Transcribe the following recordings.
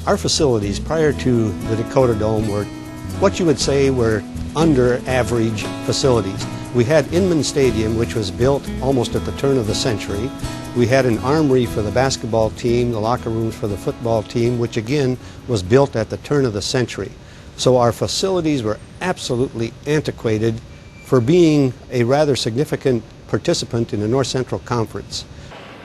Our facilities prior to the DakotaDome were what you would say were under average facilities. We had Inman Stadium, which was built almost at the turn of the century. We had an armory for the basketball team, the locker rooms for the football team, which again was built at the turn of the century. So our facilities were absolutely antiquated for being a rather significant participant in the North Central Conference.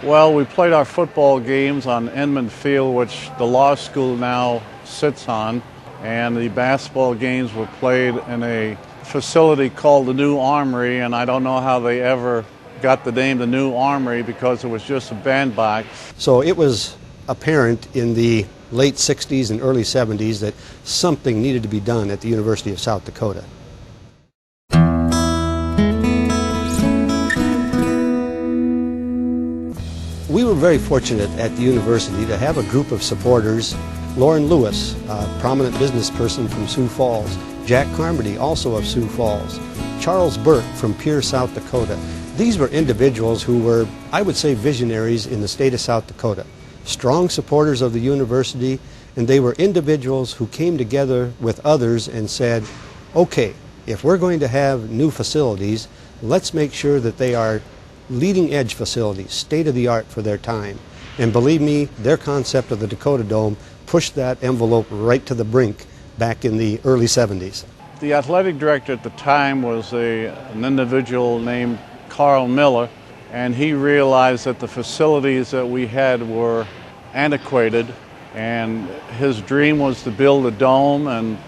Well, we played our football games on Inman Field, which the law school now sits on, and the basketball games were played in a facility called the New Armory, and I don't know how they ever got the name the New Armory because it was just a bandbox. So it was apparent in the late 60s and early 70s that something needed to be done at the University of South Dakota. We were very fortunate at the university to have a group of supporters. Lauren Lewis, a prominent business person from Sioux Falls, Jack Carmody, also of Sioux Falls, Charles Burke from Pierre, South Dakota. These were individuals who were, I would say, visionaries in the state of South Dakota, strong supporters of the university, and they were individuals who came together with others and said, okay, if we're going to have new facilities, let's make sure that they are leading edge facilities, state-of-the-art for their time. And believe me, their concept of the DakotaDome pushed that envelope right to the brink back in the early 70s. The athletic director at the time was an individual named Carl Miller, and he realized that the facilities that we had were antiquated, and his dream was to build a dome, and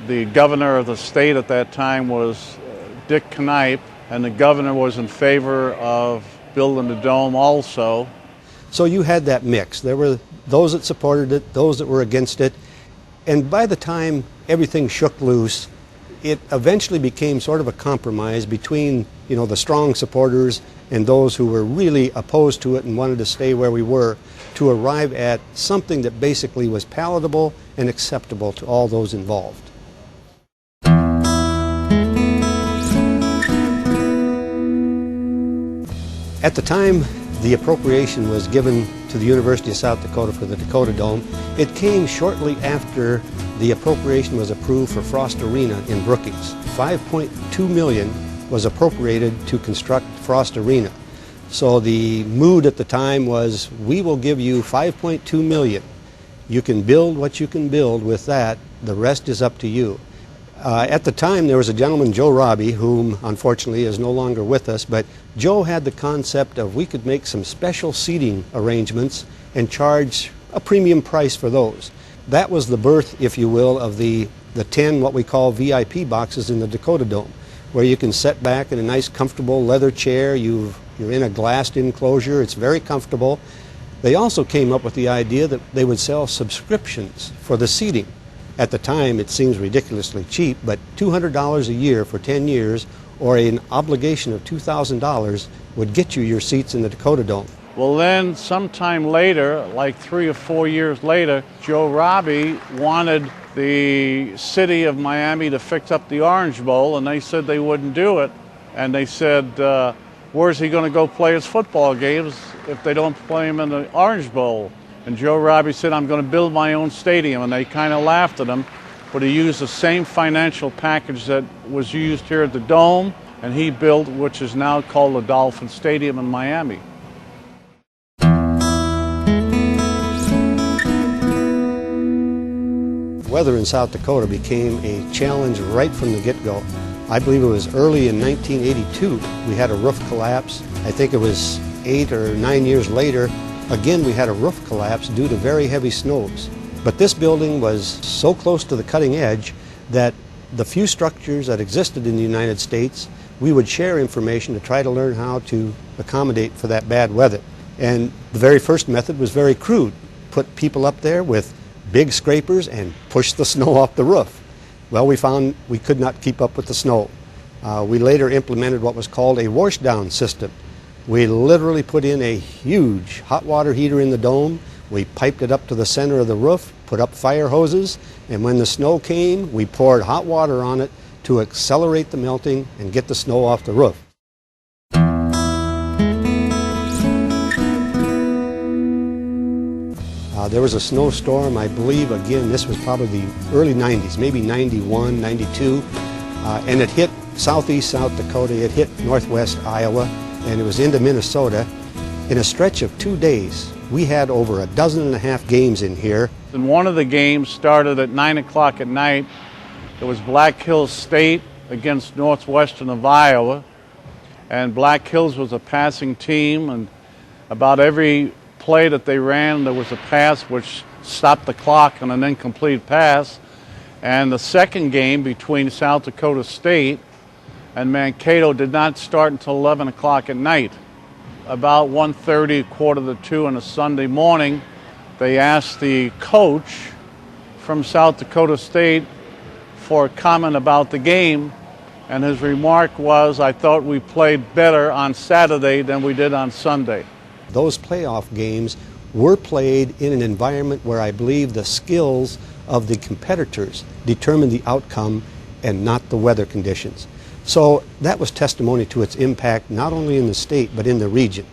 the governor of the state at that time was Dick Knipe, and the governor was in favor of building the dome also. So you had that mix. There were those that supported it, those that were against it, and by the time everything shook loose, it eventually became sort of a compromise between, the strong supporters and those who were really opposed to it and wanted to stay where we were, to arrive at something that basically was palatable and acceptable to all those involved. At the time the appropriation was given to the University of South Dakota for the DakotaDome, it came shortly after the appropriation was approved for Frost Arena in Brookings. $5.2 million was appropriated to construct Frost Arena. So the mood at the time was, we will give you $5.2 million. You can build what you can build with that. The rest is up to you. At the time, there was a gentleman, Joe Robbie, whom unfortunately is no longer with us, but Joe had the concept of we could make some special seating arrangements and charge a premium price for those. That was the birth, if you will, of the 10 what we call VIP boxes in the DakotaDome, where you can sit back in a nice comfortable leather chair. You're in a glassed enclosure. It's very comfortable. They also came up with the idea that they would sell subscriptions for the seating. At the time, it seems ridiculously cheap, but $200 a year for 10 years or an obligation of $2,000 would get you your seats in the DakotaDome. Well, then sometime later, like 3 or 4 years later, Joe Robbie wanted the city of Miami to fix up the Orange Bowl, and they said they wouldn't do it. And they said, where's he going to go play his football games if they don't play him in the Orange Bowl? And Joe Robbie said, I'm going to build my own stadium. And they kind of laughed at him, but he used the same financial package that was used here at the Dome, and he built, which is now called the Dolphin Stadium in Miami. Weather in South Dakota became a challenge right from the get-go. I believe it was early in 1982 we had a roof collapse. I think it was 8 or 9 years later, again we had a roof collapse due to very heavy snows. But this building was so close to the cutting edge that the few structures that existed in the United States, we would share information to try to learn how to accommodate for that bad weather. And the very first method was very crude. Put people up there with big scrapers and push the snow off the roof. Well, we found we could not keep up with the snow. We later implemented what was called a washdown system. We literally put in a huge hot water heater in the dome. We piped it up to the center of the roof, put up fire hoses, and when the snow came, we poured hot water on it to accelerate the melting and get the snow off the roof. There was a snowstorm, I believe, again, this was probably the early 90s, maybe 91, 92, and it hit southeast South Dakota, it hit northwest Iowa, and it was into Minnesota. In a stretch of 2 days, we had over 12.5 games in here. And one of the games started at 9 o'clock at night. It was Black Hills State against Northwestern of Iowa. And Black Hills was a passing team, and about every play that they ran, there was a pass which stopped the clock on an incomplete pass. And the second game between South Dakota State and Mankato did not start until 11 o'clock at night. About 1:30, 1:45 on a Sunday morning, they asked the coach from South Dakota State for a comment about the game, and his remark was, "I thought we played better on Saturday than we did on Sunday." Those playoff games were played in an environment where I believe the skills of the competitors determined the outcome and not the weather conditions. So that was testimony to its impact not only in the state but in the region.